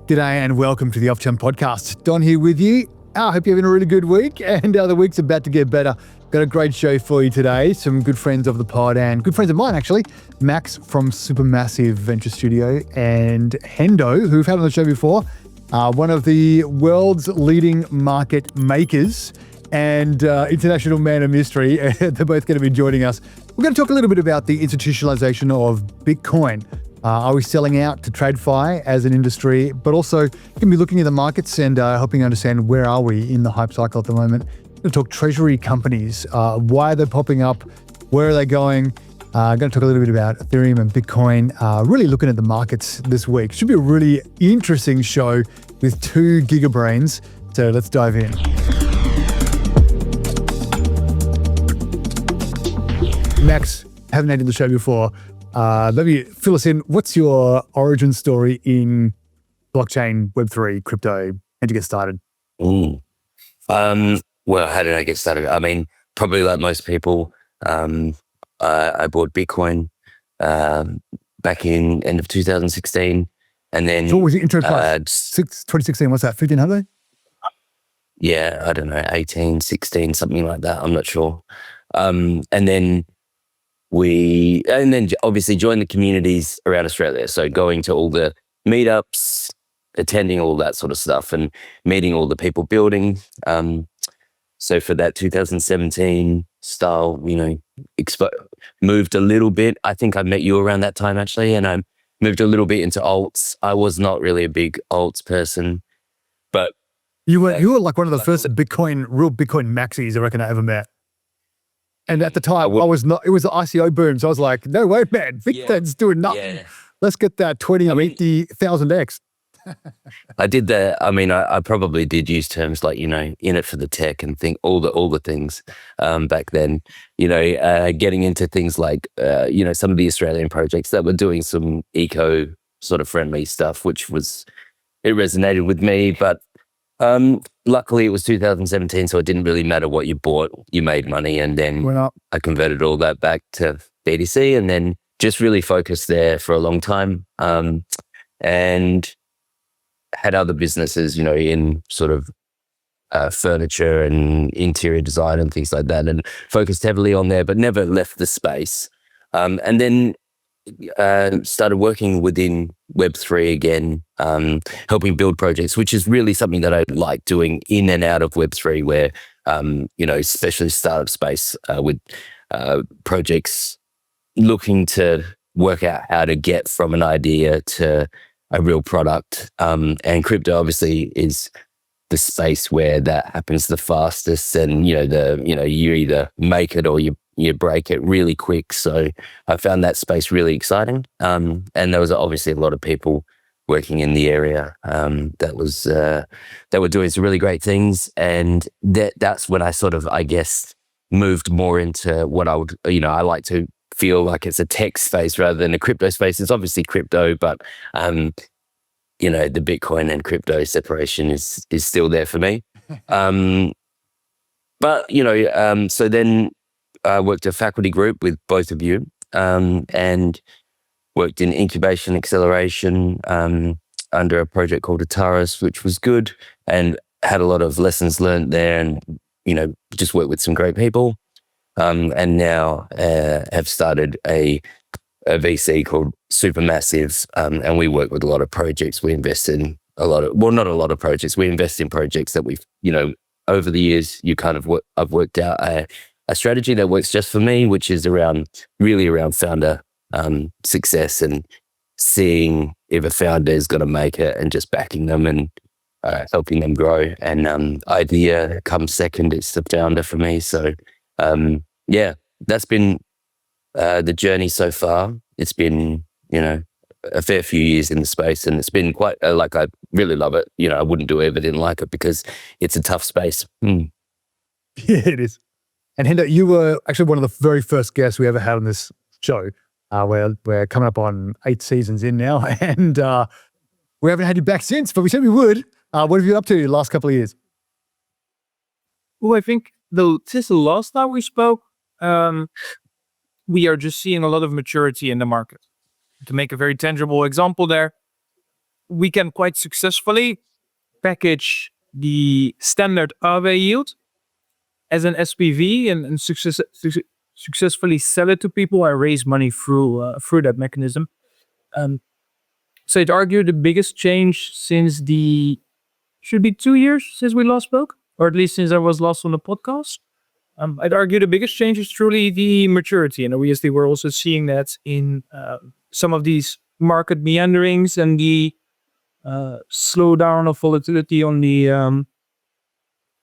G'day and welcome to the Off Chum Podcast. Don here with you. I hope you're having a really good week and the week's about to get better. Got a great show for you today. Some good friends of the pod and good friends of mine actually. Max from Supermassive Venture Studio and Hendo, who we've had on the show before. One of the world's leading market makers and international man of mystery. They're both going to be joining us. We're going to talk a little bit about the institutionalization of Bitcoin. Are we selling out to TradFi as an industry, but also going to be looking at the markets and helping understand where are we in the hype cycle at the moment. We're going to talk Treasury Companies, why are they popping up, where are they going. Going to talk a little bit about Ethereum and Bitcoin, really looking at the markets this week. Should be a really interesting show with two gigabrains. So let's dive in. Max, haven't had you on the show before. Maybe fill us in. What's your origin story in blockchain, Web3, crypto? How'd you get started? Well, how did I get started? I mean, probably like most people, I bought Bitcoin back in end of 2016, and then So what was the intro price? 2016, what's that, 1,500? Yeah, I don't know, 18, 16, something like that. I'm not sure. And then obviously joined the communities around Australia. So going to all the meetups, attending all that sort of stuff and meeting all the people building. So for that 2017 style, moved a little bit. I think I met you around that time actually, and I moved a little bit into alts. I was not really a big alts person, but you were like one of the first real Bitcoin maxis I reckon I ever met. And at the time, I was not. It was the ICO boom, so I was like, "No way, man! Bitcoin's doing nothing. Yeah. Let's get that 80,000x." I did that. I mean, I probably did use terms like in it for the tech and think all the things back then. Getting into things like some of the Australian projects that were doing some eco sort of friendly stuff, which it resonated with me, but. Luckily it was 2017, so it didn't really matter what you bought, you made money, and then I converted all that back to BTC and then just really focused there for a long time, and had other businesses, in sort of furniture and interior design and things like that, and focused heavily on there, but never left the space. And then started working within Web3 again, helping build projects, which is really something that I like doing in and out of Web3, where, especially startup space with projects looking to work out how to get from an idea to a real product. And crypto obviously is the space where that happens the fastest, and, you either make it or you break it really quick. So I found that space really exciting. And there was obviously a lot of people working in the area that were doing some really great things. And that's when I sort of, I guess, moved more into what I would, I like to feel like it's a tech space rather than a crypto space. It's obviously crypto, but, the Bitcoin and crypto separation is still there for me. So then, I worked a faculty group with both of you, and worked in incubation acceleration under a project called Ethos, which was good, and had a lot of lessons learned there, and just worked with some great people. And now have started a VC called Supermassive, and we work with a lot of projects. We invest in not a lot of projects. We invest in projects that we've over the years. I've worked out a strategy that works just for me, which is really around founder success and seeing if a founder is going to make it and just backing them and helping them grow. And idea comes second. It's the founder for me. So that's been the journey so far. It's been a fair few years in the space, and it's been quite I really love it. I wouldn't do it if I didn't like it, because it's a tough space. Yeah, it is. And Hendo, you were actually one of the very first guests we ever had on this show. We're coming up on 8 seasons in now, and we haven't had you back since, but we said we would. What have you been up to the last couple of years? Well, I think since the last time we spoke, we are just seeing a lot of maturity in the market. To make a very tangible example there, we can quite successfully package the standard Aave yield as an SPV and successfully sell it to people and raise money through that mechanism. So I'd argue the biggest change since should be 2 years since we last spoke, or at least since I was last on the podcast. I'd argue the biggest change is truly the maturity, and obviously we're also seeing that in some of these market meanderings and the slowdown of volatility on the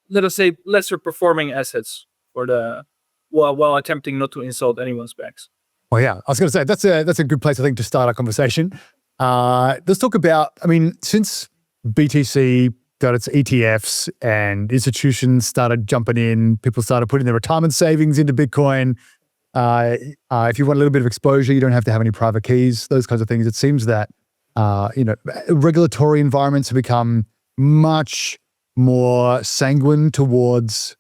let us say lesser performing assets for while attempting not to insult anyone's backs. Well, yeah, I was going to say that's a good place I think to start our conversation. Let's talk about. I mean, since BTC got its ETFs and institutions started jumping in, people started putting their retirement savings into Bitcoin. If you want a little bit of exposure, you don't have to have any private keys, those kinds of things. It seems that, regulatory environments have become much more sanguine towards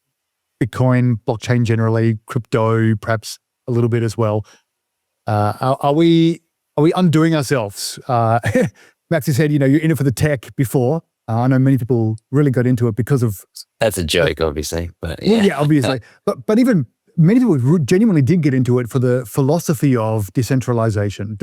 Bitcoin, blockchain generally, crypto, perhaps a little bit as well. Are we undoing ourselves? Max has said, you're in it for the tech before. I know many people really got into it because of... That's a joke, obviously, but yeah. Yeah, obviously. But even many people genuinely did get into it for the philosophy of decentralization,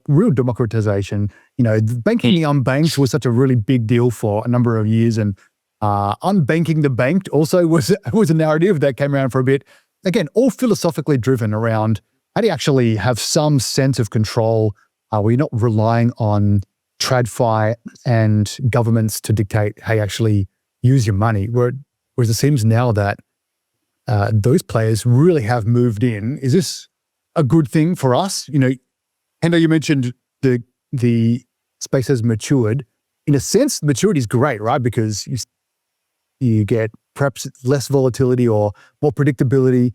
real democratization. Banking the unbanked was such a really big deal for a number of years, and unbanking the banked also was a narrative that came around for a bit. Again, all philosophically driven around how do you actually have some sense of control? Are we not relying on TradFi and governments to dictate how you actually use your money? Whereas it seems now that those players really have moved in. Is this a good thing for us? Hendo, you mentioned the space has matured. In a sense, maturity is great, right? Because you get perhaps less volatility or more predictability,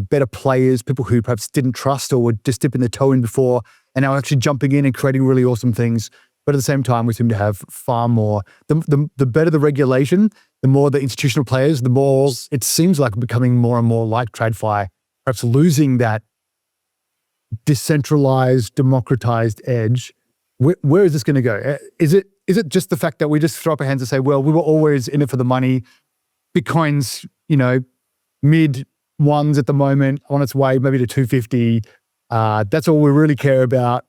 better players, people who perhaps didn't trust or were just dipping their toe in before and now actually jumping in and creating really awesome things. But at the same time, we seem to have far more, the better the regulation, the more the institutional players, the more it seems like becoming more and more like TradFi, perhaps losing that decentralized, democratized edge. Where is this going to go? Is it just the fact that we just throw up our hands and say, well, we were always in it for the money. Bitcoin's, mid ones at the moment, on its way maybe to 250. That's all we really care about.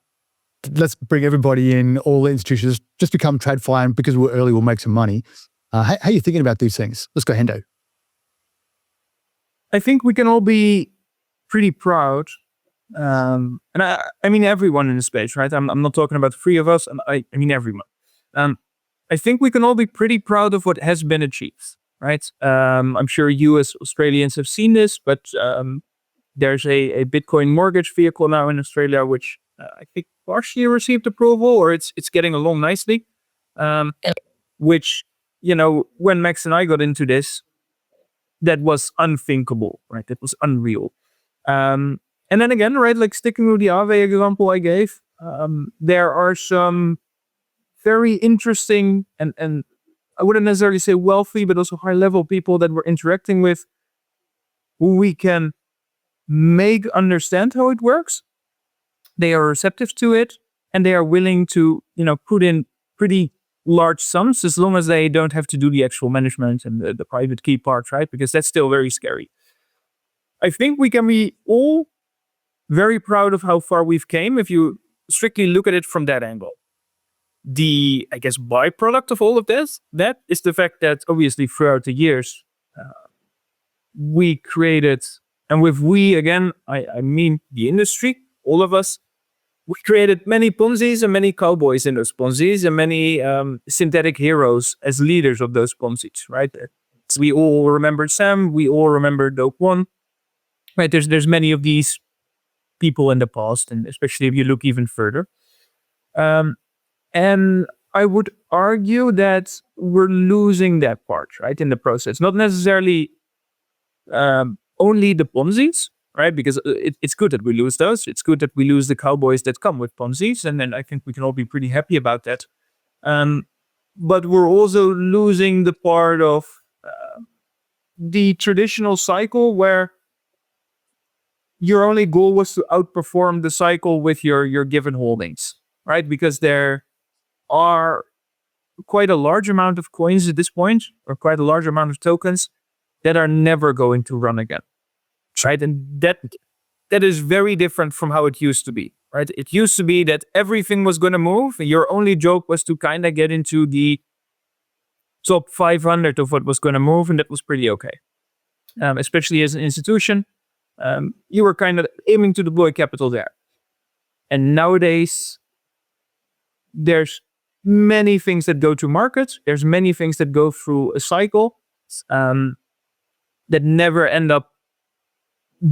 Let's bring everybody in, all the institutions, just become TradFi, and because we're early, we'll make some money. How are you thinking about these things? Let's go, Hendo. I think we can all be pretty proud. And I mean everyone in the space, right? I'm not talking about the three of us, and I mean everyone. I think we can all be pretty proud of what has been achieved, right? I'm sure you as Australians have seen this, but there's a Bitcoin mortgage vehicle now in Australia, which I think partially received approval, or it's getting along nicely. Which, when Max and I got into this, that was unthinkable, right? That was unreal. And then again, right, like sticking with the Aave example I gave, there are some very interesting and I wouldn't necessarily say wealthy, but also high level people that we're interacting with who we can make understand how it works. They are receptive to it, and they are willing to, put in pretty large sums as long as they don't have to do the actual management and the private key part, right? Because that's still very scary. I think we can be all very proud of how far we've came if you strictly look at it from that angle. The, I guess, byproduct of all of this, that is the fact that obviously throughout the years, we created, and with we, again, I mean the industry, all of us, we created many Ponzi's and many cowboys in those Ponzi's and many synthetic heroes as leaders of those Ponzi's, right? We all remember Sam, we all remember Dope One, right? There's many of these people in the past, and especially if you look even further. And I would argue that we're losing that part, right, in the process. Not necessarily only the Ponzi's, right? Because it's good that we lose those. It's good that we lose the cowboys that come with Ponzi's, and then I think we can all be pretty happy about that. But we're also losing the part of the traditional cycle where your only goal was to outperform the cycle with your given holdings, right? Because there are quite a large amount of coins at this point, or quite a large amount of tokens that are never going to run again, right? And that is very different from how it used to be, right? It used to be that everything was going to move. Your only joke was to kind of get into the top 500 of what was going to move, and that was pretty okay. Especially as an institution, you were kind of aiming to deploy capital there. And nowadays, there's many things that go to markets. There's many things that go through a cycle that never end up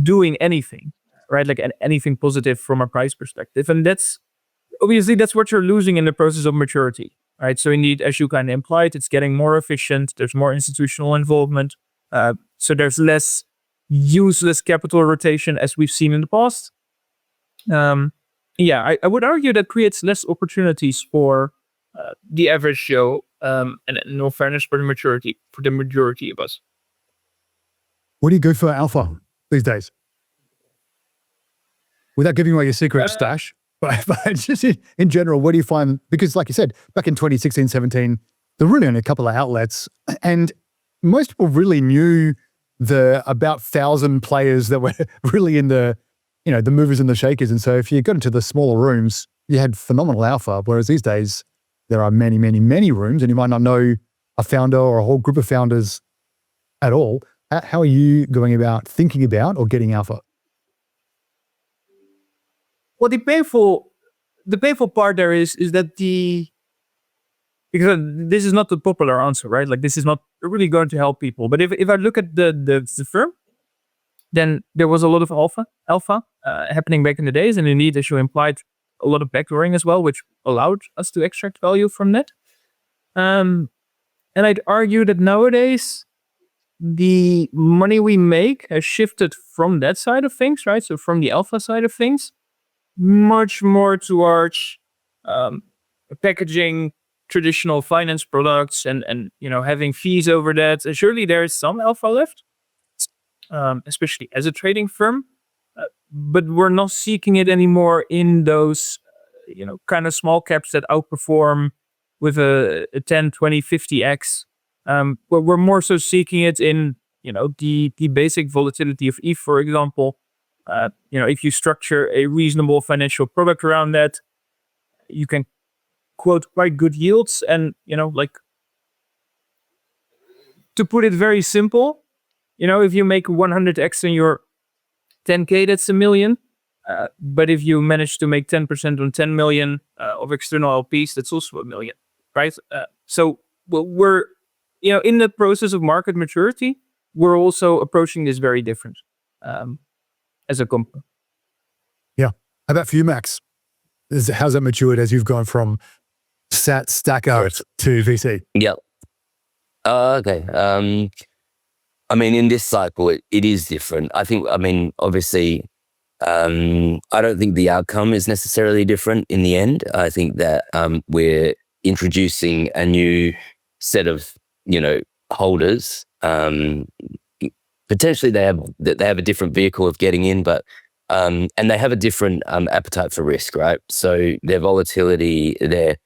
doing anything, right? Like anything positive from a price perspective. And that's what you're losing in the process of maturity, right? So indeed, as you kind of implied, it's getting more efficient. There's more institutional involvement. So there's less useless capital rotation as we've seen in the past. I would argue that creates less opportunities for the average Joe, and in all fairness, for the majority of us. What do you go for alpha these days? Without giving away your secret stash, but just in general, what do you find? Because like you said, back in 2016, 17, there were really only a couple of outlets, and most people really knew the about 1,000 players that were really in the movers and the shakers. And so if you got into the smaller rooms, you had phenomenal alpha. Whereas these days, there are many, many, many rooms, and you might not know a founder or a whole group of founders at all. How are you going about thinking about or getting alpha? Well, the painful part there is that because this is not the popular answer, right? Like, this is not really going to help people. But if I look at the firm, then there was a lot of alpha happening back in the days. And indeed, as you implied, a lot of backdooring as well, which allowed us to extract value from that. And I'd argue that nowadays, the money we make has shifted from that side of things, right? So from the alpha side of things, much more towards packaging traditional finance products and having fees over that. And surely there is some alpha left, especially as a trading firm, but we're not seeking it anymore in those kind of small caps that outperform with a 10, 20, 50x. But we're more so seeking it in the basic volatility of ETH, for example. If you structure a reasonable financial product around that, you can quote quite good yields. And, to put it very simple, if you make 100x on your 10K, that's $1 million. But if you manage to make 10% on 10 million of external LPs, that's also $1 million, right? So we're, in the process of market maturity, we're also approaching this very different as a company. Yeah. How about for you, Max? How's that matured as you've gone from stacker to VC? Yeah. Okay. In this cycle, it is different. Obviously, I don't think the outcome is necessarily different in the end. I think that we're introducing a new set of, holders. Potentially they have a different vehicle of getting in, but and they have a different appetite for risk, right? So their volatility, their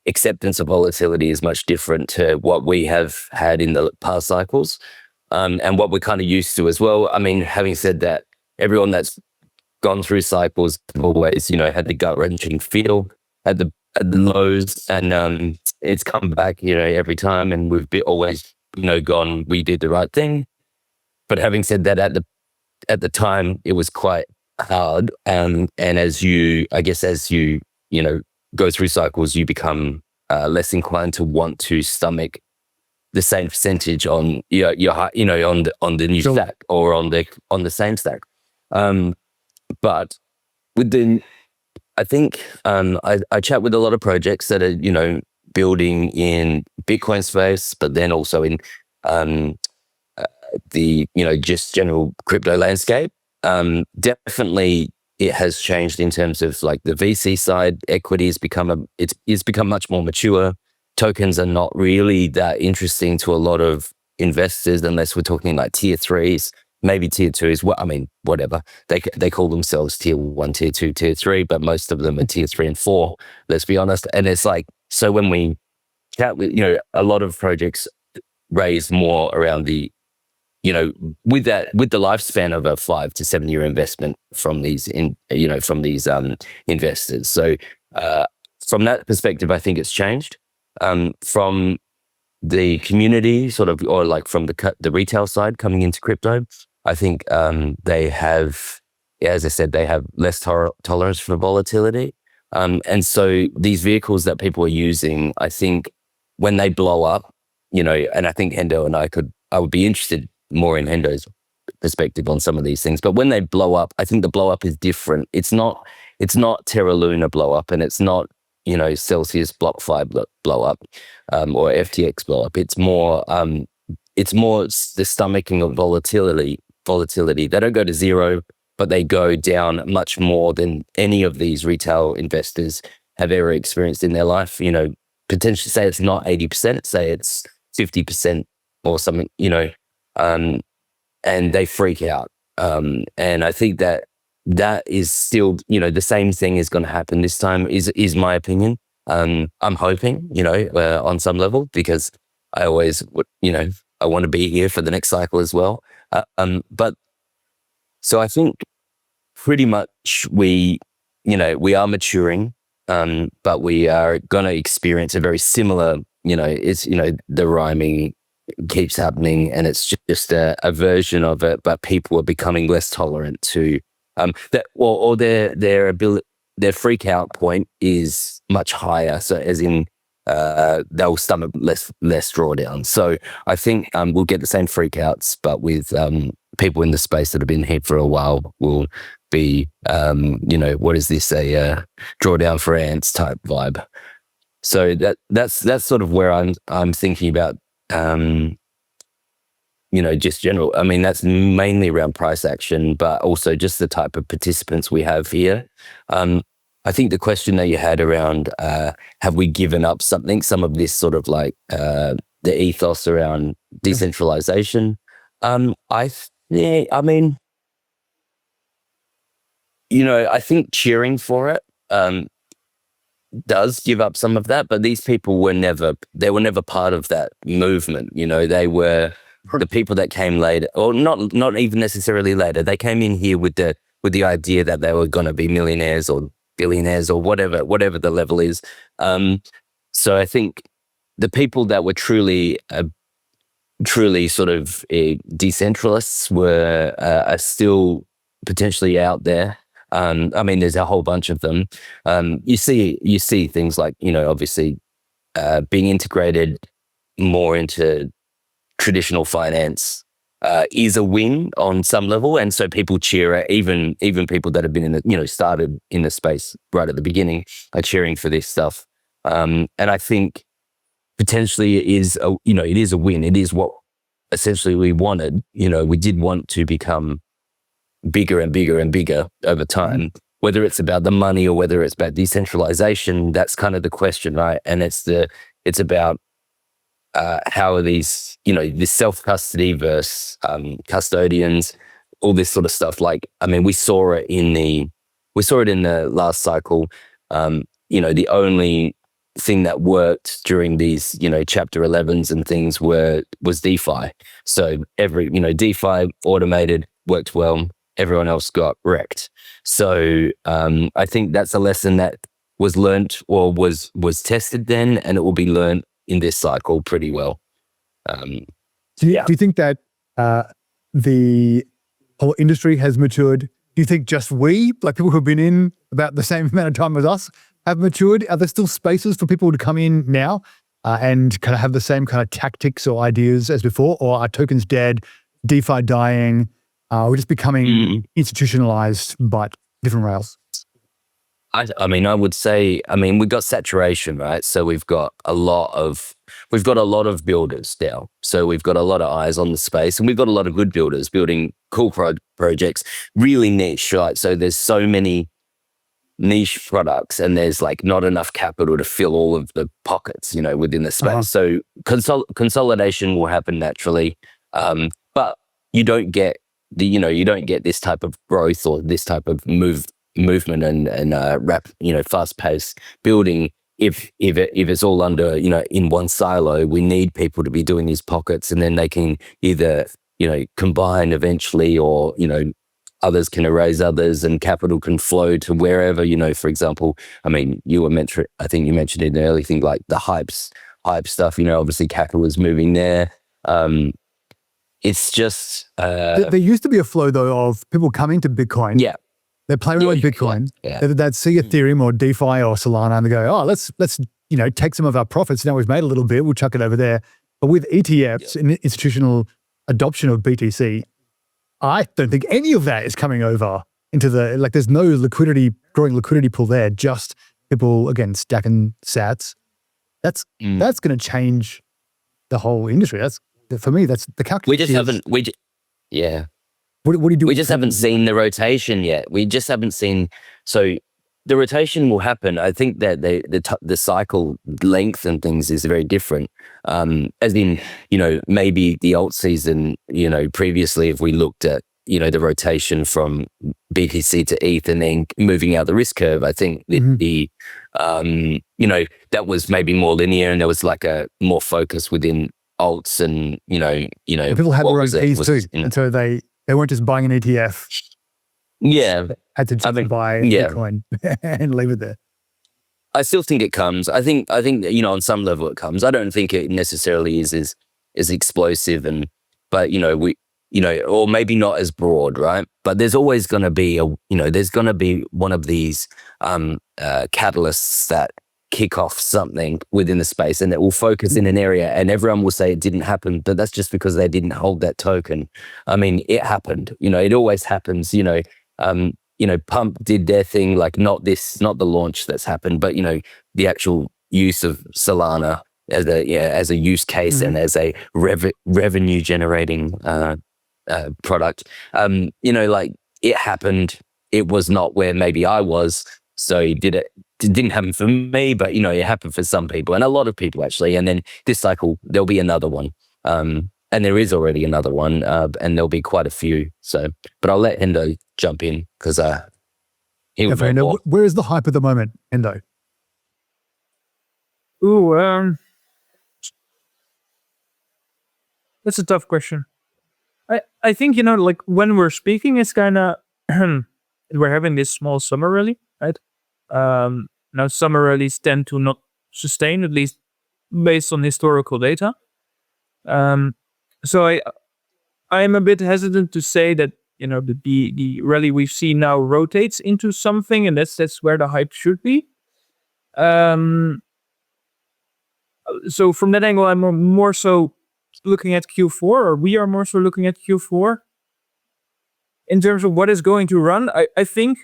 acceptance of volatility is much different to what we have had in the past cycles, and what we're kind of used to as well. Having said that, everyone that's gone through cycles have always, had the gut-wrenching feel at the lows, and it's come back, every time, and we've always, gone, we did the right thing. But having said that, at the time, it was quite hard, and as you go through cycles, you become less inclined to want to stomach the same percentage on on the new stack or on the same stack. But with I think I chat with a lot of projects that are building in Bitcoin space, but then also in the just general crypto landscape. Definitely, it has changed in terms of like the VC side. Equity has become it's become much more mature. Tokens are not really that interesting to a lot of investors unless we're talking like tier 3s, maybe tier 2s. Whatever they call themselves tier 1, tier 2, tier 3, but most of them are tier 3 and 4. Let's be honest. And it's like, so when we a lot of projects raise more around the, with the lifespan of a 5 to 7 year investment from these investors. So from that perspective, I think it's changed. From the community sort of, or like from the retail side coming into crypto, I think they have, as I said, they have less tolerance for volatility. And so these vehicles that people are using, I think when they blow up, and I think Hendo and I would be interested more in Hendo's perspective on some of these things. But when they blow up, I think the blow up is different. It's not Terra Luna blow up, and it's not, Celsius BlockFi blow up, or FTX blow up. It's more the stomaching of volatility. They don't go to zero, but they go down much more than any of these retail investors have ever experienced in their life. Potentially say it's not 80%, say it's 50% or something, and they freak out. And I think that is still, the same thing is going to happen this time, is my opinion. I'm hoping, on some level, because I always would, I want to be here for the next cycle as well. But so I think pretty much we are maturing, but we are going to experience a very similar, the rhyming keeps happening, and it's just a version of it, but people are becoming less tolerant to that, or their ability, their freak out point is much higher. So as in, they'll stomach less drawdown. So I think we'll get the same freakouts, but with people in the space that have been here for a while will be, what is this, a drawdown for ants type vibe. So that's sort of where I'm thinking about, just general. I mean, that's mainly around price action, but also just the type of participants we have here. I think the question that you had around, have we given up something, some of this sort of like the ethos around decentralization? I think cheering for it does give up some of that, but these people were never part of that movement. They were the people that came later, or not even necessarily later. They came in here with the idea that they were going to be millionaires or billionaires or whatever the level is. So I think the people that were truly sort of decentralists are still potentially out there. There's a whole bunch of them. You see things like, obviously being integrated more into traditional finance is a win on some level, and so people cheer it. Even people that have been in the, started in the space right at the beginning are cheering for this stuff. And I think potentially it is a win. It is what essentially we wanted. We did want to become bigger and bigger and bigger over time. Whether it's about the money or whether it's about decentralization, that's kind of the question, right? And it's about how are these, this self-custody versus custodians, all this sort of stuff. Like, we saw it in the last cycle. The only thing that worked during these, chapter 11s and things was DeFi. So DeFi automated, worked well. Everyone else got wrecked. So I think that's a lesson that was learnt or was tested then, and it will be learnt in this cycle pretty well. Do you think that the whole industry has matured? Do you think just we, like people who've been in about the same amount of time as us, have matured? Are there still spaces for people to come in now and kind of have the same kind of tactics or ideas as before? Or are tokens dead, DeFi dying? We're just becoming institutionalized, but different rails. I would say, we've got saturation, right? So we've got a lot of builders now. So we've got a lot of eyes on the space, and we've got a lot of good builders building cool projects, really niche, right? So there's so many niche products, and there's like not enough capital to fill all of the pockets, within the space. So consolidation will happen naturally, but you don't get this type of growth or this type of movement and fast paced building if it's all under, in one silo, we need people to be doing these pockets, and then they can either, combine eventually, or, others can erase others, and capital can flow to wherever, for example, I mean, I think you mentioned in the early thing, like the hype stuff, obviously capital is moving there. It's just, there used to be a flow though of people coming to Bitcoin. Yeah. They play around with Bitcoin. Yeah. They'd see Ethereum or DeFi or Solana and they go, oh, let's take some of our profits. Now we've made a little bit, we'll chuck it over there. But with ETFs and institutional adoption of BTC, I don't think any of that is coming over into there's no growing liquidity pool there, just people, again, stacking sats. That's going to change the whole industry. For me, that's the calculus. We just haven't, yeah. What do you do? We just haven't seen the rotation yet. We just haven't seen. So the rotation will happen. I think that the cycle length and things is very different. As in, maybe the alt season, previously, if we looked at, the rotation from BTC to ETH and then moving out the risk curve, I think that that was maybe more linear, and there was like a more focus within alts, and people had their own keys too, and so they weren't just buying an ETF. Yeah, had to just buy Bitcoin and leave it there. I still think it comes. I think on some level it comes. I don't think it necessarily is as explosive, but or maybe not as broad, right? But there's always going to be there's going to be one of these catalysts that kick off something within the space, and it will focus in an area, and everyone will say it didn't happen, but that's just because they didn't hold that token. I mean, it happened. It always happens. Pump did their thing, like not the launch that's happened, but the actual use of Solana as a use case and as a revenue generating product. It happened. It was not where maybe I was, so it didn't happen for me, but it happened for some people, and a lot of people actually. And then this cycle, there'll be another one. And there is already another one, and there'll be quite a few. So, but I'll let Hendo jump in because Hendo, where is the hype at the moment, Hendo? That's a tough question. I think like when we're speaking, it's kind of we're having this small summer rally, right? Now summer rallies tend to not sustain, at least based on historical data. So I'm a bit hesitant to say that the rally we've seen now rotates into something, and that's where the hype should be. So from that angle, I'm more so looking at Q4, or we are more so looking at Q4 in terms of what is going to run. I think,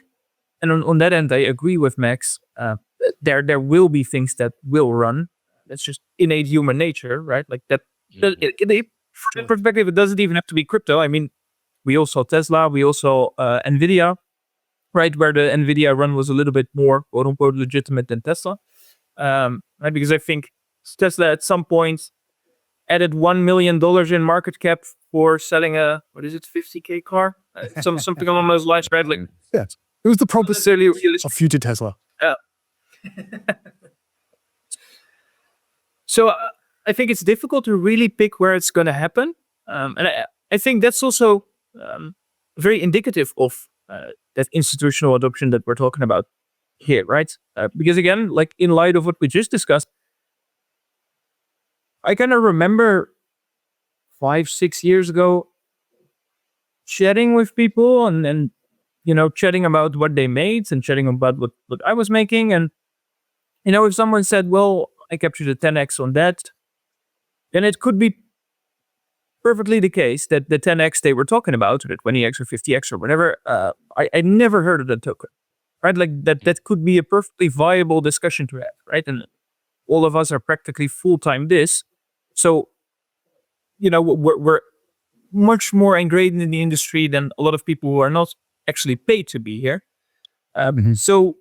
and on that end, I agree with Max. There will be things that will run. That's just innate human nature, right? Like that. From that perspective, it doesn't even have to be crypto. I mean, we all saw Tesla, we all saw Nvidia, right? Where the Nvidia run was a little bit more quote unquote legitimate than Tesla, right? Because I think Tesla at some point added $1 million in market cap for selling a 50K car, something along those lines, right? Like, yeah, it was the probability of future Tesla. Yeah. So I think it's difficult to really pick where it's going to happen, and I think that's also very indicative of that institutional adoption that we're talking about here, right? Because again, like in light of what we just discussed, I kind of remember 5-6 years ago chatting with people and chatting about what they made and chatting about what I was making. And, if someone said, well, I captured a 10x on that, then it could be perfectly the case that the 10x they were talking about, or the 20x or 50x or whatever, I never heard of that token, right? Like that could be a perfectly viable discussion to have, right? And all of us are practically full-time this. So, we're much more ingrained in the industry than a lot of people who are not actually paid to be here. So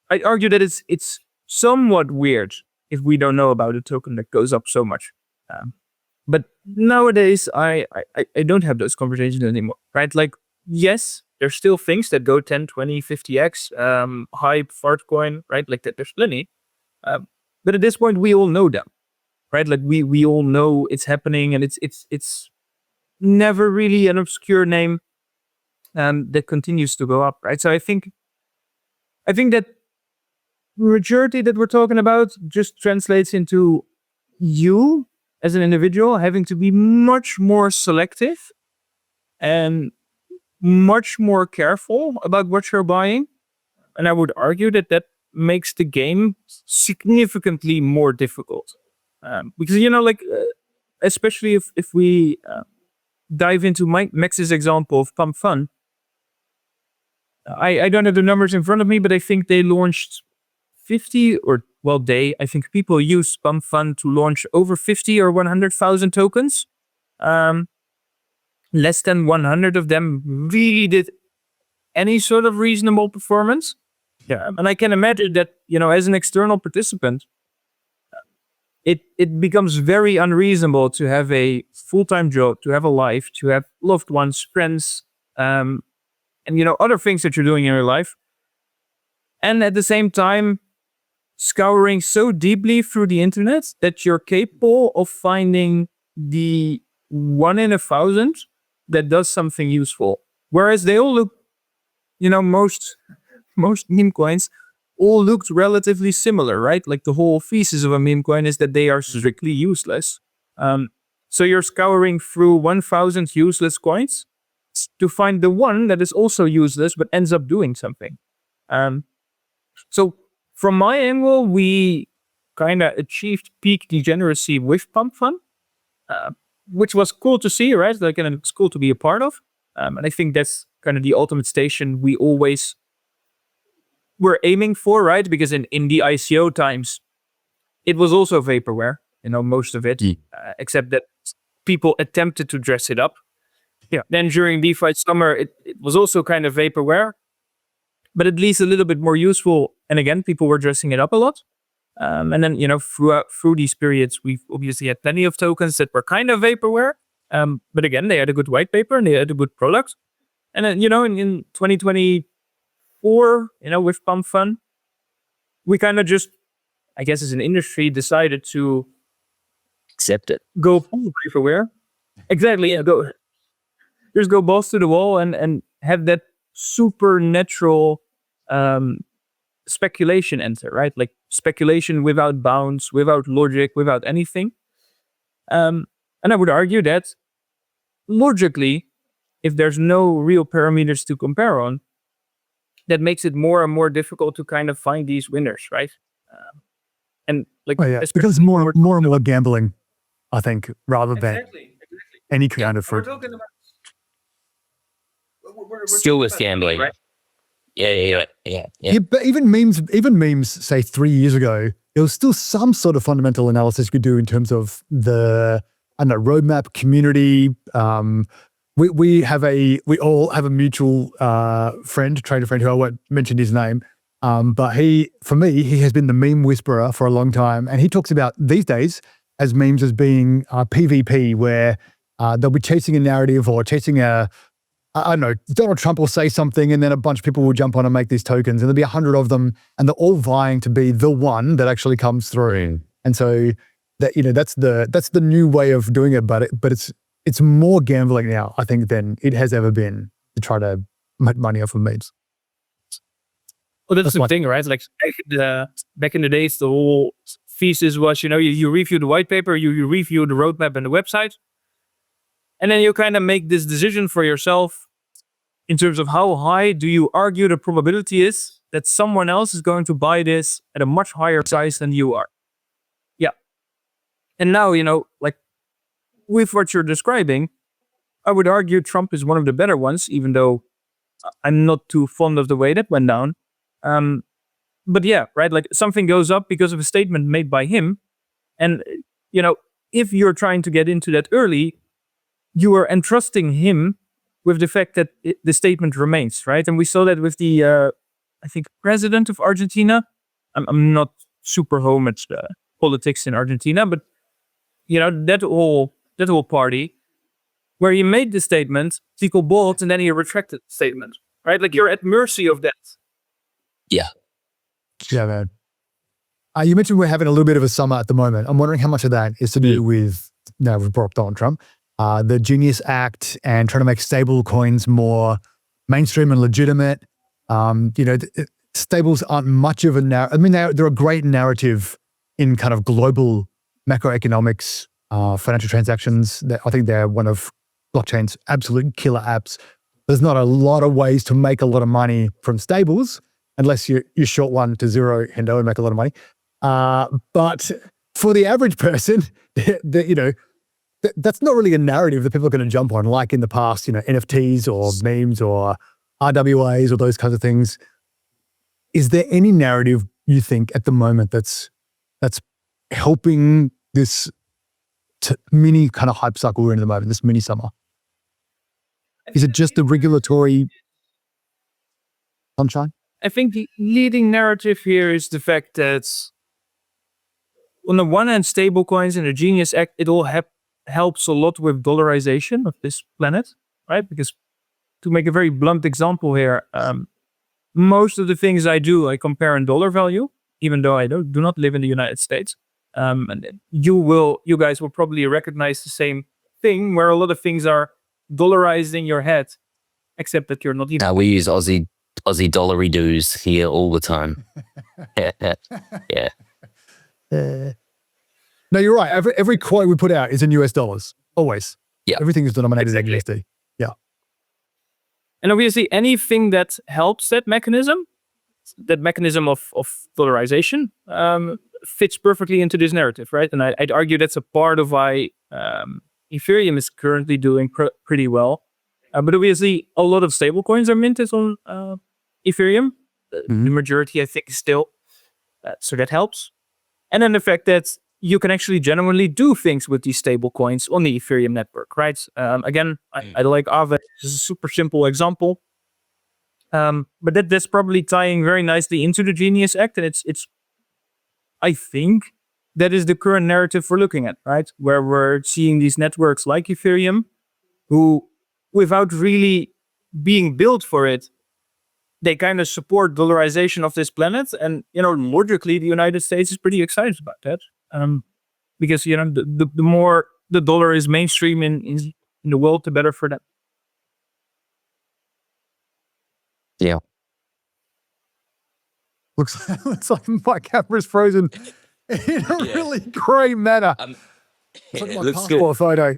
I'd argue that it's somewhat weird if we don't know about a token that goes up so much. But nowadays, I don't have those conversations anymore, right? Like, yes, there's still things that go 10, 20, 50x, hype, fartcoin, right? Like that, there's plenty. But at this point, we all know them, right? Like we all know it's happening, and it's never really an obscure name that continues to go up, right? So I think that maturity that we're talking about just translates into you as an individual having to be much more selective and much more careful about what you're buying. And I would argue that makes the game significantly more difficult. Because, especially if we dive into Max's example of Pump Fun, I don't have the numbers in front of me, but I think they launched 50 I think people use Pump Fun to launch over 50 or 100,000 tokens. Less than 100 of them really did any sort of reasonable performance. Yeah. And I can imagine that, as an external participant, it becomes very unreasonable to have a full-time job, to have a life, to have loved ones, friends, and, other things that you're doing in your life. And at the same time, scouring so deeply through the internet that you're capable of finding the 1 in 1,000 that does something useful. Whereas they all look, most meme coins all looked relatively similar, right? Like the whole thesis of a meme coin is that they are strictly useless. So you're scouring through 1,000 useless coins to find the one that is also useless but ends up doing something. So from my angle, we kind of achieved peak degeneracy with Pump Fun, which was cool to see, right? Like, and it's cool to be a part of. And I think that's kind of the ultimate station we always were aiming for, right? Because in the ICO times, it was also vaporware, most of it, except that people attempted to dress it up. Yeah. Then during DeFi summer, it was also kind of vaporware, but at least a little bit more useful. And again, people were dressing it up a lot. And then, through these periods, we've obviously had plenty of tokens that were kind of vaporware. But again, they had a good white paper and they had a good product. And then, in 2024, with Pump Fun, we kind of just, I guess as an industry, decided to accept it. Go full vaporware. Exactly. Yeah. Go balls to the wall and have that supernatural speculation enter, right? Like speculation without bounds, without logic, without anything. And I would argue that logically, if there's no real parameters to compare on, that makes it more and more difficult to kind of find these winners, right? And like, it becomes more and more gambling, I think, rather than any kind of fruit. We're talking about Still with gambling, right? Yeah. But even memes, say 3 years ago, there was still some sort of fundamental analysis you could do in terms of the, roadmap, community. We all have a mutual trader friend who I won't mention his name. But for me, he has been the meme whisperer for a long time. And he talks about these days as memes as being PvP, where they'll be chasing a narrative or chasing Donald Trump will say something and then a bunch of people will jump on and make these tokens and there'll be 100 of them and they're all vying to be the one that actually comes through. And so that, that's the new way of doing it, but it's more gambling now, I think, than it has ever been to try to make money off of memes. Well, that's the thing, right? Like back in the days, the whole thesis was, you review the white paper, you review the roadmap and the website, and then you kind of make this decision for yourself in terms of how high do you argue the probability is that someone else is going to buy this at a much higher price than you are. Yeah. And now, like with what you're describing, I would argue Trump is one of the better ones, even though I'm not too fond of the way that went down. But yeah, right. Like something goes up because of a statement made by him. And, if you're trying to get into that early, you are entrusting him with the fact that the statement remains, right? And we saw that with the, I think, president of Argentina. I'm not super home at politics in Argentina, but, that whole party where he made the statement, people bought, and then he retracted the statement, right? Like you're at mercy of that. Yeah. Yeah, man. You mentioned we're having a little bit of a summer at the moment. I'm wondering how much of that is to do with, now we've brought up Donald Trump, the Genius Act and trying to make stable coins more mainstream and legitimate. Stables aren't much of a narrative. I mean, they're a great narrative in kind of global macroeconomics, financial transactions. I think they're one of blockchain's absolute killer apps. There's not a lot of ways to make a lot of money from stables unless you short one to zero, Hendo, and make a lot of money. But for the average person, that's not really a narrative that people are going to jump on, like in the past, NFTs or memes or RWAs or those kinds of things. Is there any narrative you think at the moment that's helping this mini kind of hype cycle we're in at the moment, this mini summer? Is it just the regulatory sunshine? I think the leading narrative here is the fact that on the one hand, stablecoins and the Genius Act, it all helps a lot with dollarization of this planet, right? Because to make a very blunt example here, most of the things I do, I compare in dollar value, even though I do not live in the United States. And you guys will probably recognize the same thing where a lot of things are dollarized in your head, except that you're not even. We use Aussie dollary doos here all the time. Yeah. No, you're right. Every quote we put out is in US dollars, always. Yeah. Everything is denominated in USD. Yeah. And obviously anything that helps that mechanism of dollarization, fits perfectly into this narrative, right? And I'd argue that's a part of why Ethereum is currently doing pretty well. But obviously a lot of stablecoins are minted on Ethereum. The majority, I think, is still. So that helps. And then the fact that you can actually genuinely do things with these stable coins on the Ethereum network, right? Again, I like Aave. This is a super simple example. But that's probably tying very nicely into the Genius Act. And it's I think that is the current narrative we're looking at, right? Where we're seeing these networks like Ethereum, who, without really being built for it, they kind of support dollarization of this planet. And, logically, the United States is pretty excited about that. Because, the more the dollar is mainstream in the world, the better for them. Yeah. Looks like my camera's frozen in a really great manner. It's like my passport photo.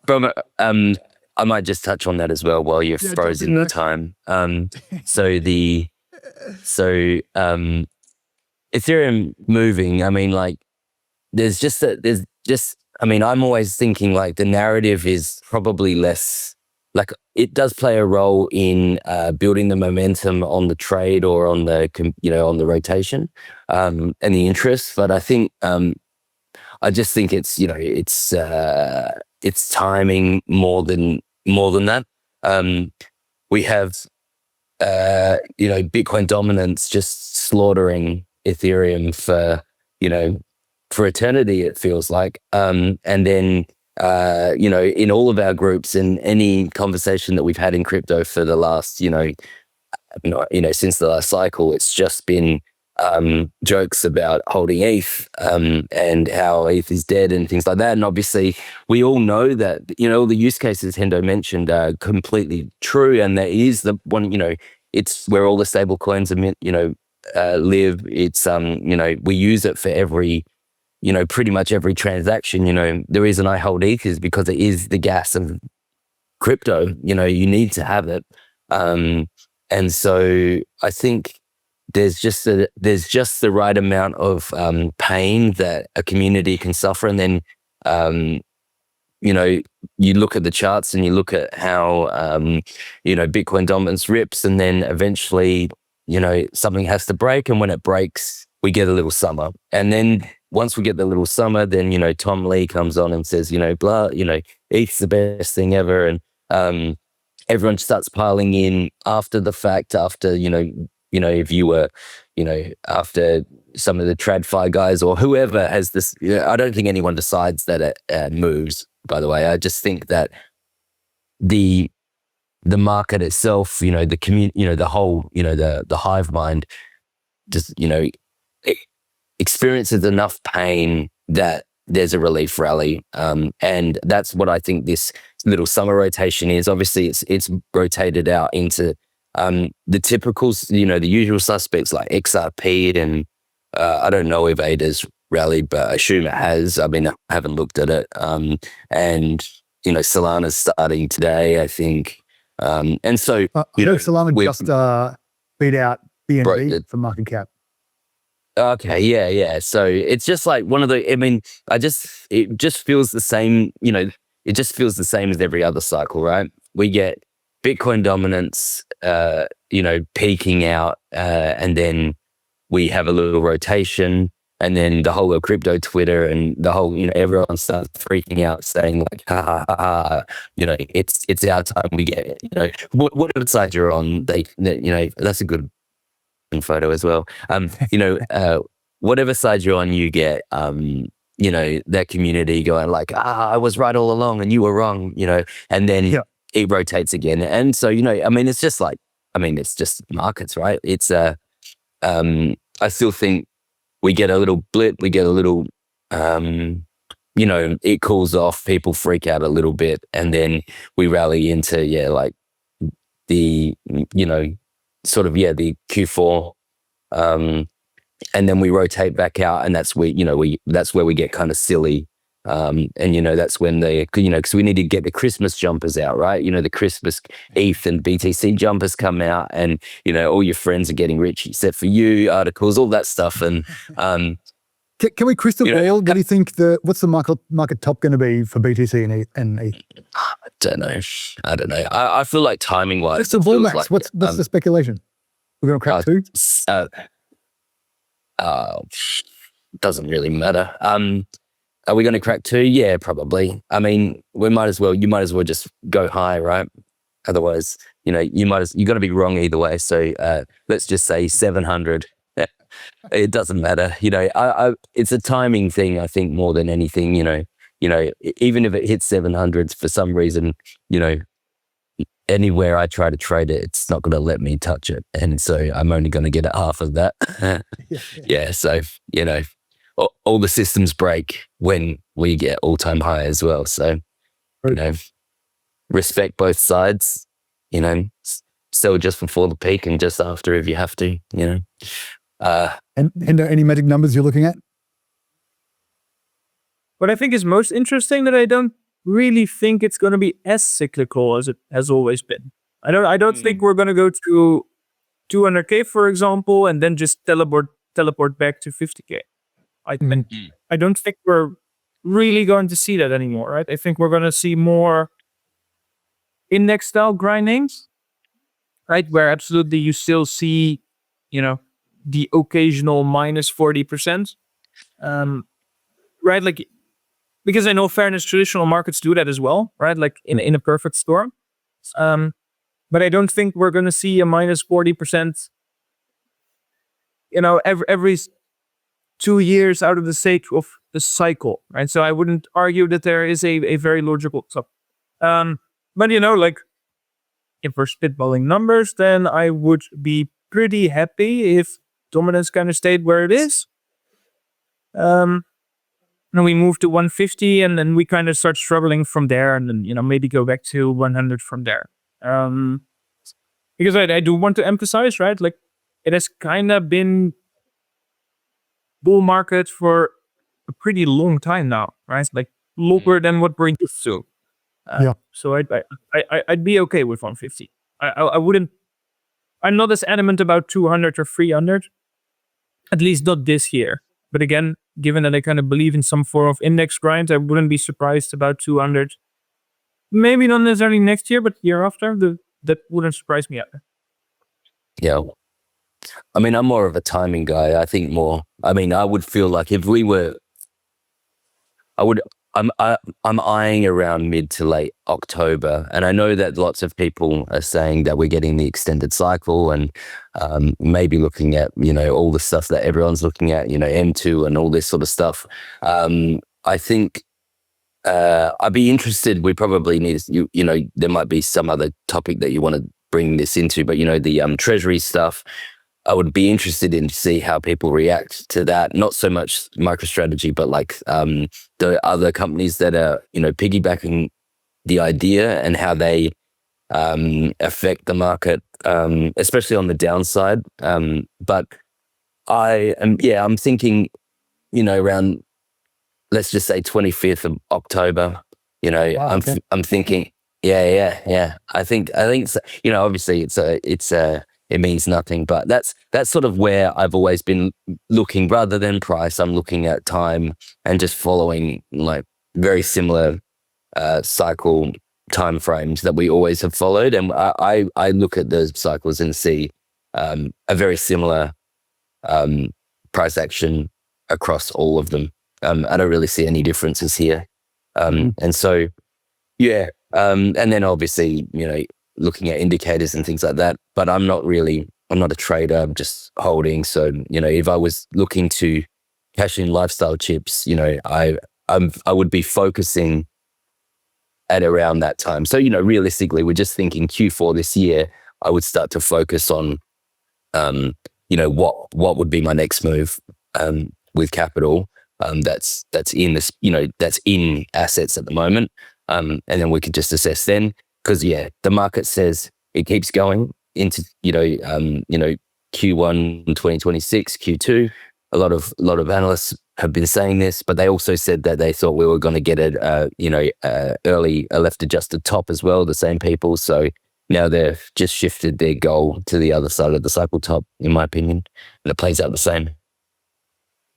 From I might just touch on that as well while you're frozen the time. Ethereum moving, I mean, like, I'm always thinking like the narrative is probably less, like it does play a role in building the momentum on the trade or on the, on the rotation and the interest. But I think, I just think it's, it's timing more than that. We have, Bitcoin dominance just slaughtering Ethereum for eternity, it feels like. And then, in all of our groups and any conversation that we've had in crypto for the last, since the last cycle, it's just been jokes about holding ETH and how ETH is dead and things like that. And obviously, we all know that, all the use cases Hendo mentioned are completely true. And there is the one, it's where all the stable coins live. It's, we use it for every, pretty much every transaction. The reason I hold ETH is because it is the gas of crypto. You need to have it. And so I think there's just the right amount of pain that a community can suffer. And then, you look at the charts and you look at how, Bitcoin dominance rips, and then eventually, something has to break. And when it breaks, we get a little summer. And then once we get the little summer, then, Tom Lee comes on and says, blah, ETH's the best thing ever. And everyone starts piling in after the fact, after, if you were, after some of the TradFi guys or whoever has this, I don't think anyone decides that it moves, by the way. I just think that the market itself, the community, the whole, the hive mind just, experiences enough pain that there's a relief rally. And that's what I think this little summer rotation is. Obviously, it's rotated out into the typicals, the usual suspects like XRP and I don't know if ADA's rallied, but I assume it has. I mean, I haven't looked at it. And, Solana's starting today, I think. And so, Solana just beat out BNB for market cap. Okay, yeah. So it's just like one of the, it just feels the same, it just feels the same as every other cycle, right? We get Bitcoin dominance, peaking out, and then we have a little rotation, and then the whole of crypto Twitter and the whole, everyone starts freaking out saying like, ha, ha, ha, it's our time. We get, whatever side you're on, that's a good photo as well. Whatever side you're on, you get, that community going like, I was right all along and you were wrong, and then it rotates again. And so, it's just like, it's just markets, right? It's, I still think we get a little blip, we get a little, it cools off, people freak out a little bit, and then we rally into, like the, sort of, the Q4, and then we rotate back out, and that's where, that's where we get kind of silly. And, that's when because we need to get the Christmas jumpers out, right? The Christmas ETH and BTC jumpers come out, and, all your friends are getting rich except for you, articles, all that stuff. And, can we crystal ball? What do you think what's the market top going to be for BTC and ETH? I don't know. I feel like timing wise. What's the bull max? Like, what's the speculation? We're going to crack 2? Doesn't really matter. Are we going to crack 2? Yeah, probably. You might as well just go high, right? Otherwise, you got to be wrong either way. So let's just say 700. It doesn't matter. It's a timing thing, I think, more than anything. Even if it hits 700 for some reason, anywhere I try to trade it, it's not going to let me touch it, and so I'm only going to get at half of that. Yeah. So all the systems break when we get all-time high as well. So respect both sides. Sell just before the peak and just after if you have to. And any magic numbers you're looking at? What I think is most interesting that I don't really think it's going to be as cyclical as it has always been. I don't think we're going to go to 200K, for example, and then just teleport back to 50K. I don't think we're really going to see that anymore, right? I think we're going to see more index style grinding, right? Where absolutely you still see, the occasional minus 40%, right? Like, because I know fairness, traditional markets do that as well, right? Like in a perfect storm. But I don't think we're going to see a minus 40%, every 2 years out of the sake of the cycle, right? So I wouldn't argue that there is a very logical stuff. But like if we're spitballing numbers, then I would be pretty happy if dominance kind of stayed where it is. And we move to 150, and then we kind of start struggling from there, and then maybe go back to 100 from there. Because I do want to emphasize, right? Like it has kind of been bull market for a pretty long time now, right? Like longer than what we're used to. So I'd be okay with 150. I wouldn't. I'm not as adamant about 200 or 300, at least not this year. But again, given that I kind of believe in some form of index grind, I wouldn't be surprised about 200. Maybe not necessarily next year, but year after, that wouldn't surprise me either. Yeah. I'm more of a timing guy. I think more. I would feel like if we were, I'm eyeing around mid to late October, and I know that lots of people are saying that we're getting the extended cycle, and maybe looking at all the stuff that everyone's looking at, M2 and all this sort of stuff. I think I'd be interested. We probably need there might be some other topic that you want to bring this into, but the Treasury stuff. would be interested in to see how people react to that. Not so much MicroStrategy, but like the other companies that are, piggybacking the idea and how they affect the market, especially on the downside. But I'm thinking, around, let's just say 25th of October. Wow, okay. I'm thinking, yeah. I think it's, obviously it means nothing, but that's sort of where I've always been looking. Rather than price, I'm looking at time and just following like very similar cycle time frames that we always have followed. And I look at those cycles and see a very similar price action across all of them. I don't really see any differences here. And so, and then obviously, looking at indicators and things like that, but I'm not a trader, I'm just holding. So, if I was looking to cash in lifestyle chips, I would be focusing at around that time. So, realistically, we're just thinking Q4 this year, I would start to focus on, what would be my next move with capital that's in this, that's in assets at the moment. And then we could just assess then, because the market says it keeps going into, Q1 2026, Q2. A lot of analysts have been saying this, but they also said that they thought we were going to get early left adjusted top as well, the same people. So now they've just shifted their goal to the other side of the cycle top, in my opinion, and it plays out the same.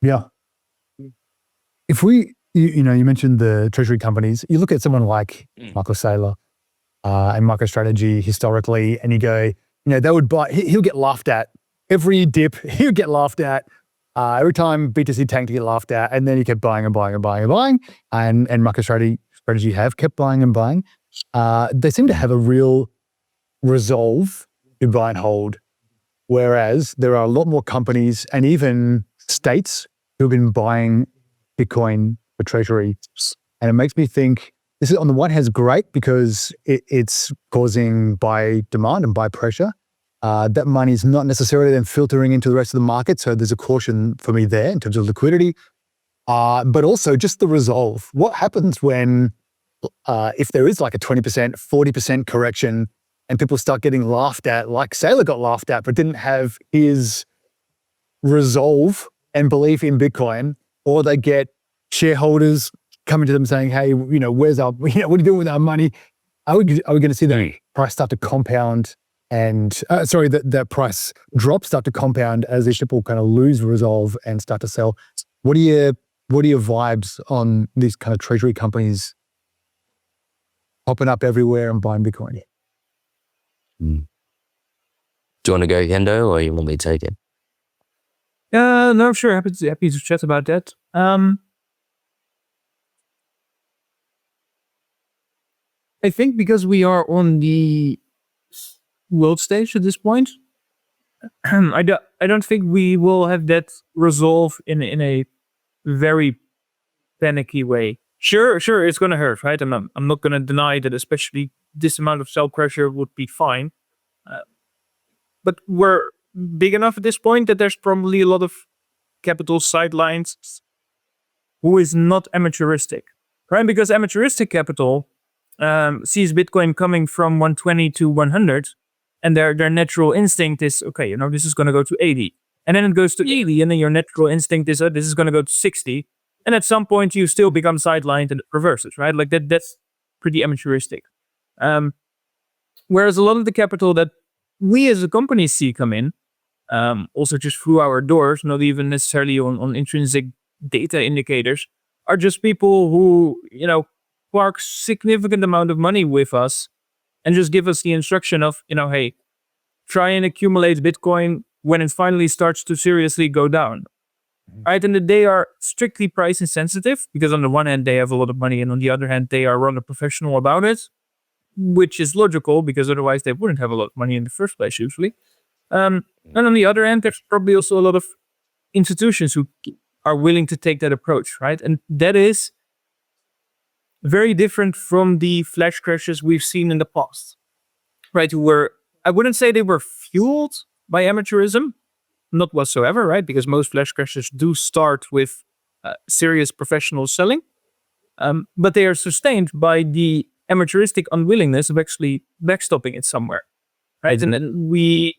Yeah. If we, you mentioned the treasury companies, you look at someone like Michael Saylor and MicroStrategy historically, and you go, they would buy, he'll get laughed at every dip, he'll get laughed at. Every time BTC tanked, he get laughed at, and then he kept buying and buying and buying and buying, and MicroStrategy have kept buying and buying. They seem to have a real resolve to buy and hold, whereas there are a lot more companies and even states who have been buying Bitcoin for treasury. And it makes me think, this is on the one hand great because it's causing buy demand and buy pressure. That money is not necessarily then filtering into the rest of the market. So there's a caution for me there in terms of liquidity, but also just the resolve. What happens when, if there is like a 20%, 40% correction and people start getting laughed at, like Saylor got laughed at, but didn't have his resolve and belief in Bitcoin, or they get shareholders coming to them saying, hey, where's our, what are you doing with our money? Are we going to see the price start to compound and, the price drop start to compound as these people kind of lose resolve and start to sell? What are your vibes on these kind of treasury companies popping up everywhere and buying Bitcoin? Do you want to go, Hendo, or you want me to take it? No, sure. Happy to chat about that. I think because we are on the world stage at this point, I don't think we will have that resolve in a very panicky way. Sure, it's gonna hurt, right? I'm not gonna deny that, especially this amount of sell pressure would be fine. But we're big enough at this point that there's probably a lot of capital sidelines who is not amateuristic, right? Because amateuristic capital sees Bitcoin coming from 120 to 100, and their natural instinct is, okay, this is going to go to 80. And then it goes to 80, and then your natural instinct is, this is going to go to 60. And at some point, you still become sidelined and it reverses, right? Like that's pretty amateuristic. Whereas a lot of the capital that we as a company see come in, also just through our doors, not even necessarily on intrinsic data indicators, are just people who, park significant amount of money with us and just give us the instruction of, hey, try and accumulate Bitcoin when it finally starts to seriously go down. Right? And they are strictly price insensitive because on the one hand, they have a lot of money, and on the other hand, they are rather professional about it, which is logical because otherwise they wouldn't have a lot of money in the first place, usually. And on the other hand, there's probably also a lot of institutions who are willing to take that approach, right? And that is very different from the flash crashes we've seen in the past, right? I wouldn't say they were fueled by amateurism, not whatsoever, right? Because most flash crashes do start with serious professional selling, but they are sustained by the amateuristic unwillingness of actually backstopping it somewhere, right? And then we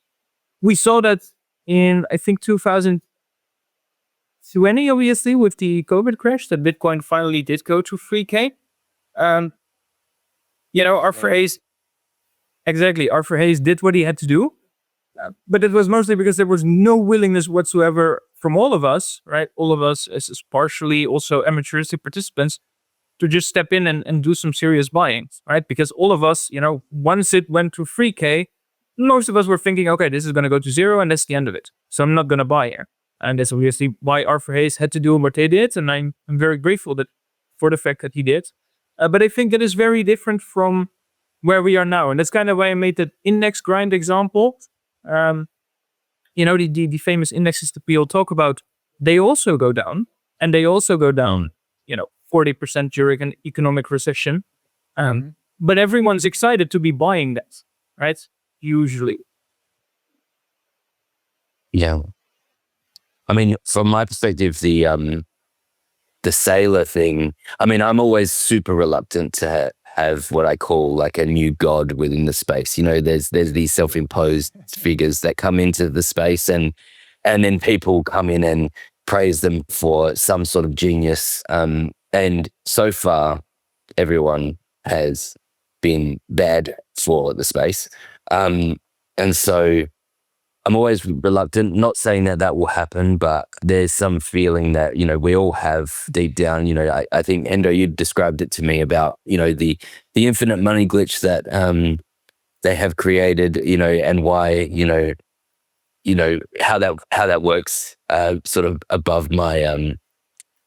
saw that in, I think, 2020, obviously, with the COVID crash, that Bitcoin finally did go to 3K. Arthur Hayes did what he had to do, but it was mostly because there was no willingness whatsoever from all of us, right? All of us as partially also amateuristic participants to just step in and do some serious buying, right? Because all of us, once it went to 3K, most of us were thinking, okay, this is going to go to 0 and that's the end of it. So I'm not going to buy here. And that's obviously why Arthur Hayes had to do what they did. And I'm very grateful for the fact that he did. But I think that is very different from where we are now. And that's kind of why I made that index grind example. The famous indexes that we all talk about, they also go down. And they also go down, 40% during an economic recession. But everyone's excited to be buying that, right? Usually. Yeah. I mean, from my perspective, the sailor thing, I mean, I'm always super reluctant to have what I call like a new god within the space. There's these self-imposed figures that come into the space and then people come in and praise them for some sort of genius. And so far, everyone has been bad for the space. And so I'm always reluctant, not saying that will happen, but there's some feeling that, we all have deep down. I think, Hendo, you described it to me about, the infinite money glitch that they have created, and why, how that works sort of above my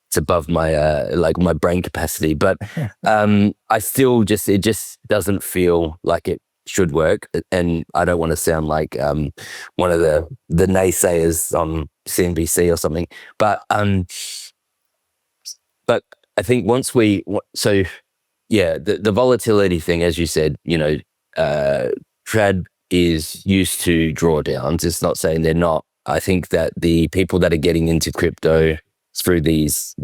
it's above my like my brain capacity, but I still it just doesn't feel like it should work, and I don't want to sound like one of the naysayers on CNBC or something, but I think once the volatility thing, as you said, trad is used to drawdowns. It's not saying they're not. I think that the people that are getting into crypto through these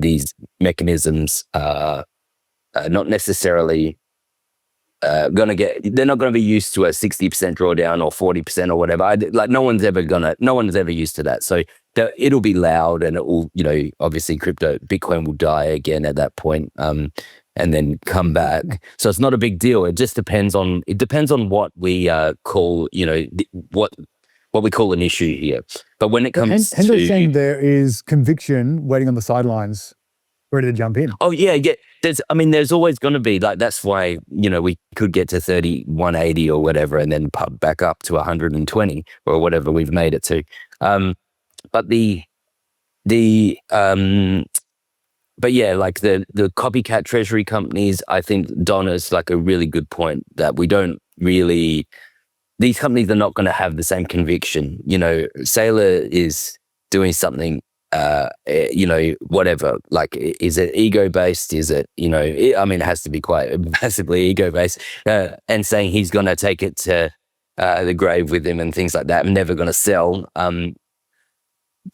mechanisms are not necessarily they're not going to be used to a 60% drawdown or 40% or whatever. No one's ever used to that. So it'll be loud, and it will, obviously Bitcoin will die again at that point, and then come back. So it's not a big deal. It just depends on what we call, what we call an issue here. But when it comes Hendo's saying there is conviction waiting on the sidelines, ready to jump in. Oh yeah. There's always going to be, like, that's why, we could get to 180 or whatever, and then pop back up to 120 or whatever we've made it to. But yeah, like the copycat treasury companies, I think Don is like a really good point that we don't really, these companies are not going to have the same conviction. Sailor is doing something, whatever, like, is it ego-based? Is it, it has to be quite massively ego-based, and saying he's going to take it to the grave with him and things like that. I'm never going to sell.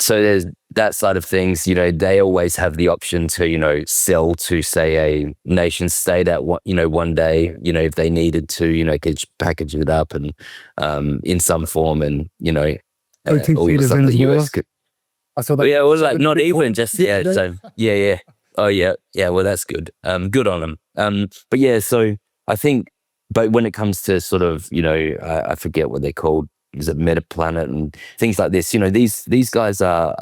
So there's that side of things. They always have the option to, sell to, say, a nation state at one day, if they needed to, could package it up and in some form, and OTC to Venezuela. I saw that. Yeah, it was like not even just So yeah. Oh yeah. Well, that's good. Good on them. But yeah, so I think, but when it comes to sort of, I forget what they're called. Is it Metaplanet and things like this? These guys are,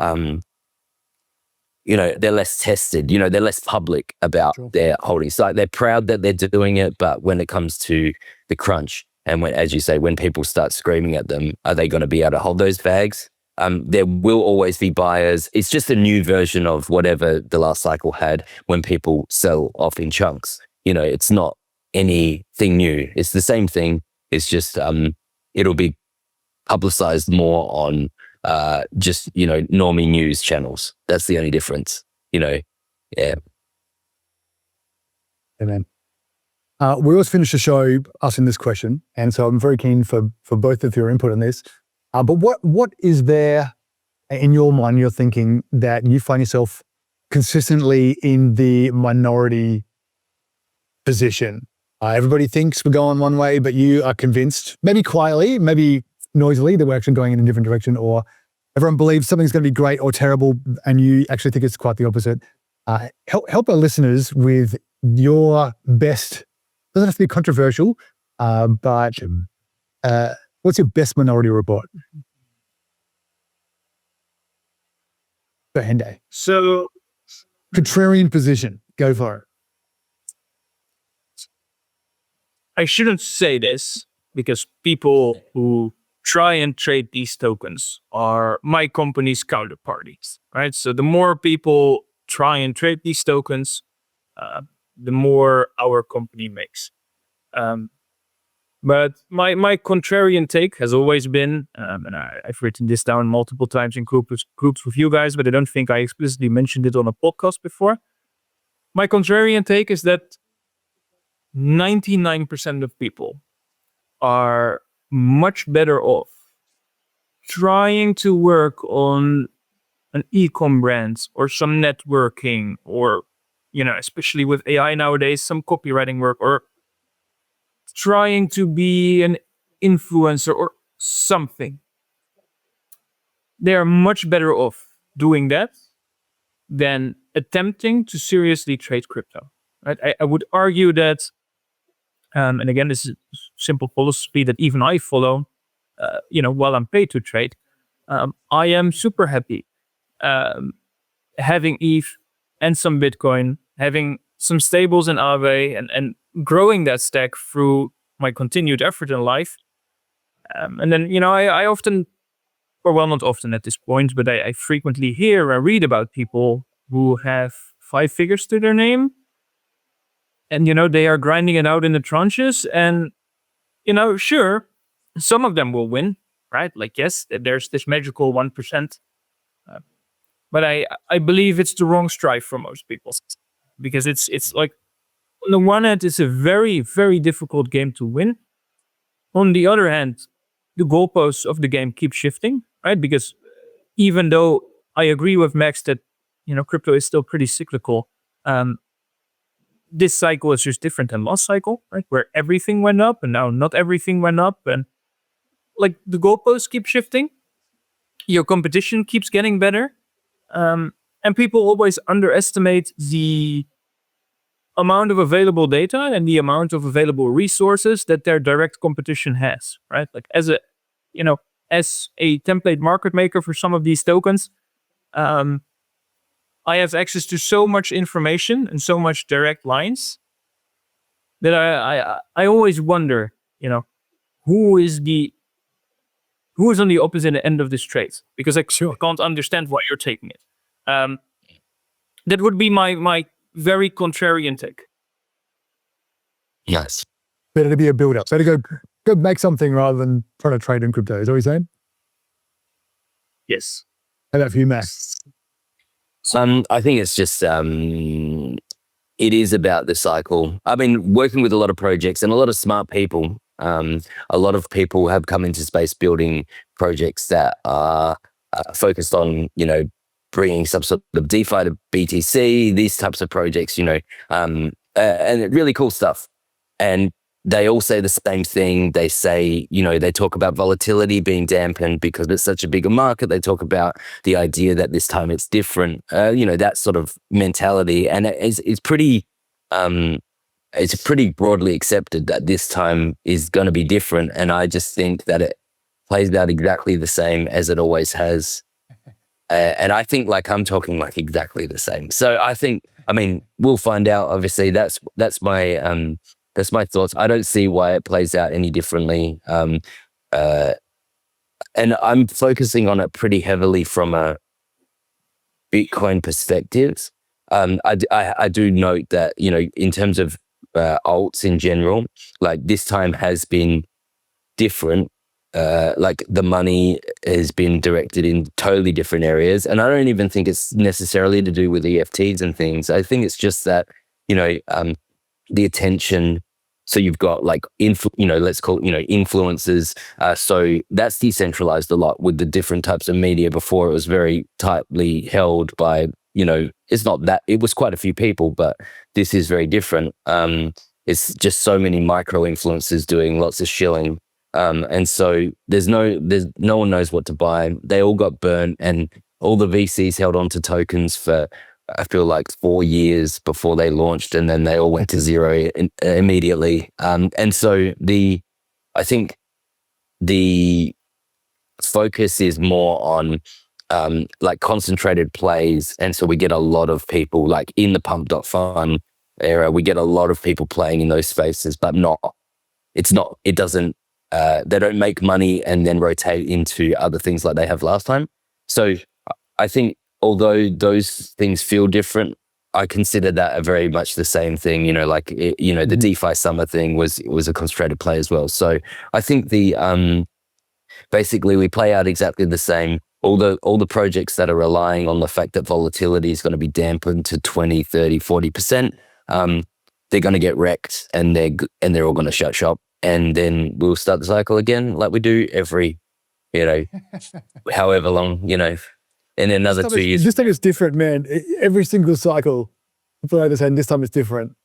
they're less tested. They're less public about their holdings. Like, they're proud that they're doing it, but when it comes to the crunch, and when, as you say, when people start screaming at them, are they going to be able to hold those bags? There will always be buyers. It's just a new version of whatever the last cycle had, when people sell off in chunks. It's not anything new. It's the same thing. It's just it'll be publicized more on just normie news channels. That's the only difference. Yeah. Amen. We always finish the show asking this question, and so I'm very keen for both of your input on this. But what is there in your mind, you're thinking that you find yourself consistently in the minority position. Everybody thinks we're going one way, but you are convinced, maybe quietly, maybe noisily, that we're actually going in a different direction, or everyone believes something's going to be great or terrible, and you actually think it's quite the opposite. Help our listeners with your best, doesn't have to be controversial, but what's your best minority report? For Hendo. So, Contrarian position, go for it. I shouldn't say this because people who try and trade these tokens are my company's counterparties, right? So the more people try and trade these tokens, the more our company makes. But my contrarian take has always been, and I've written this down multiple times in groups with you guys, but I don't think I explicitly mentioned it on a podcast before. My contrarian take is that 99% of people are much better off trying to work on an e-com brand or some networking, or, especially with AI nowadays, some copywriting work, or trying to be an influencer or something. They are much better off doing that than attempting to seriously trade crypto. Right? I would argue that, and again, this is a simple philosophy that even I follow, while I'm paid to trade. I am super happy having ETH and some Bitcoin, having some stables in Aave, and growing that stack through my continued effort in life. And then, I often, or well, not often at this point, but I frequently hear and read about people who have 5 figures to their name. And, they are grinding it out in the tranches. And, sure, some of them will win, right? Like, yes, there's this magical 1%. But I believe it's the wrong strive for most people. Because it's like, on the one hand, it's a very, very difficult game to win. On the other hand, the goalposts of the game keep shifting, right? Because even though I agree with Max that, crypto is still pretty cyclical, this cycle is just different than last cycle, right? Where everything went up and now not everything went up. And like the goalposts keep shifting. Your competition keeps getting better. And people always underestimate the amount of available data and the amount of available resources that their direct competition has, right? Like as a template market maker for some of these tokens, I have access to so much information and so much direct lines that I always wonder, who is on the opposite end of this trade? Because I can't understand why you're taking it. That would be my very contrarian take. Yes. Better to be a builder. Better go make something rather than trying to trade in crypto. Is that what you're saying? Yes. How about for you, Max? I think it's just, it is about the cycle. I've been working with a lot of projects and a lot of smart people. A lot of people have come into space building projects that are focused on, bringing some sort of DeFi to BTC, these types of projects, and really cool stuff. And they all say the same thing. They say, they talk about volatility being dampened because it's such a bigger market. They talk about the idea that this time it's different, that sort of mentality. And it's pretty broadly accepted that this time is going to be different. And I just think that it plays out exactly the same as it always has. And I think I'm talking exactly the same. So we'll find out. Obviously, that's my thoughts. I don't see why it plays out any differently. And I'm focusing on it pretty heavily from a Bitcoin perspective. I do note that, in terms of alts in general, this time has been different. The money has been directed in totally different areas. And I don't even think it's necessarily to do with EFTs and things. I think it's just that, the attention So you've got like, let's call it, influencers. So that's decentralized a lot with the different types of media. Before it was very tightly held by, it's not that, it was quite a few people, but this is very different. It's just so many micro influencers doing lots of shilling. And so there's no one knows what to buy. They all got burnt, and all the VCs held on to tokens for, I feel like 4 years before they launched, and then they all went to zero immediately. And so I think the focus is more on like concentrated plays. And so we get a lot of people like in the pump.fun era, we get a lot of people playing in those spaces, but they don't make money and then rotate into other things like they have last time. So I think although those things feel different, I consider that a very much the same thing. The DeFi summer thing was a concentrated play as well. So I think basically we play out exactly the same. All the projects that are relying on the fact that volatility is going to be dampened to 20, 30, 40%, they're going to get wrecked, and they're all going to shut shop. And then we'll start the cycle again like we do every, however long, in another 2 years. This time it's different, man. Every single cycle, play the same. This time it's different.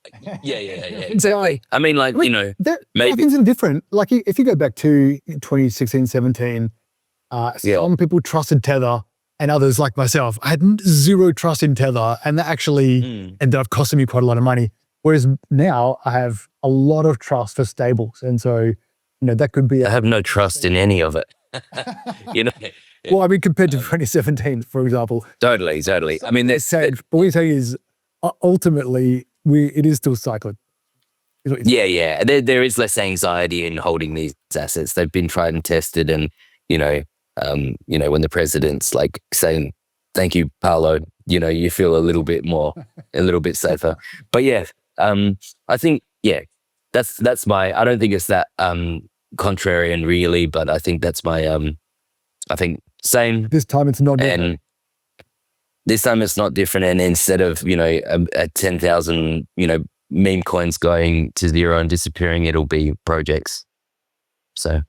Yeah. Exactly. I mean, maybe things are different. Like if you go back to 2016, 17, some people trusted Tether, and others like myself, I had zero trust in Tether, and that actually ended up costing me quite a lot of money. Whereas now I have a lot of trust for stables. And so, that could be... I have no trust in any of it. Well, I mean, compared to 2017, for example. Totally. I mean, what we're saying is ultimately it is still cycling. Yeah. There is less anxiety in holding these assets. They've been tried and tested, and, when the president's like saying, thank you, Paolo, you feel a little bit safer. But yeah, I think, that's my, I don't think it's that contrarian really, but I think that's my, I think same. This time it's not different. And this time it's not different. And instead of, at 10,000, meme coins going to zero and disappearing, it'll be projects. So.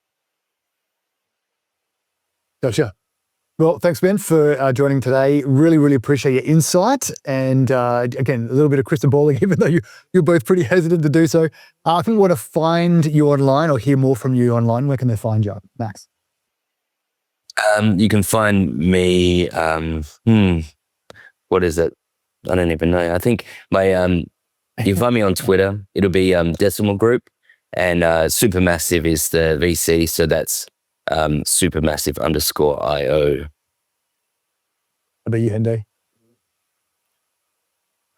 Gotcha. Well, thanks, Ben, for joining today. Really, really appreciate your insight. And again, a little bit of crystal balling, even though you're both pretty hesitant to do so. If people want to find you online or hear more from you online, where can they find you, Max? You can find me, what is it? I don't even know. I think you can find me on Twitter. It'll be Decimal Group, and Supermassive is the VC. So that's Supermassive_IO. How about you, Hendo?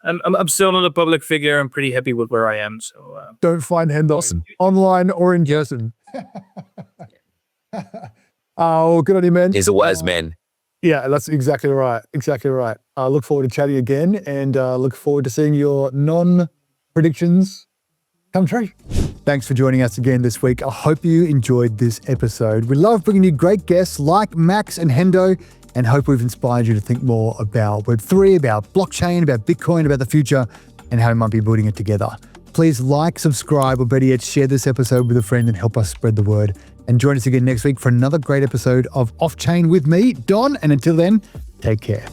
I'm still not a public figure. I'm pretty happy with where I am. So don't find Hendo online or in person. Oh, good on you, man. He's a wise man. Yeah, that's exactly right. I look forward to chatting again, and look forward to seeing your non-predictions come true. Thanks for joining us again this week. I hope you enjoyed this episode. We love bringing you great guests like Max and Hendo, and hope we've inspired you to think more about Web3, about blockchain, about Bitcoin, about the future, and how we might be building it together. Please like, subscribe, or better yet, share this episode with a friend and help us spread the word. And join us again next week for another great episode of Off Chain with me, Don. And until then, take care.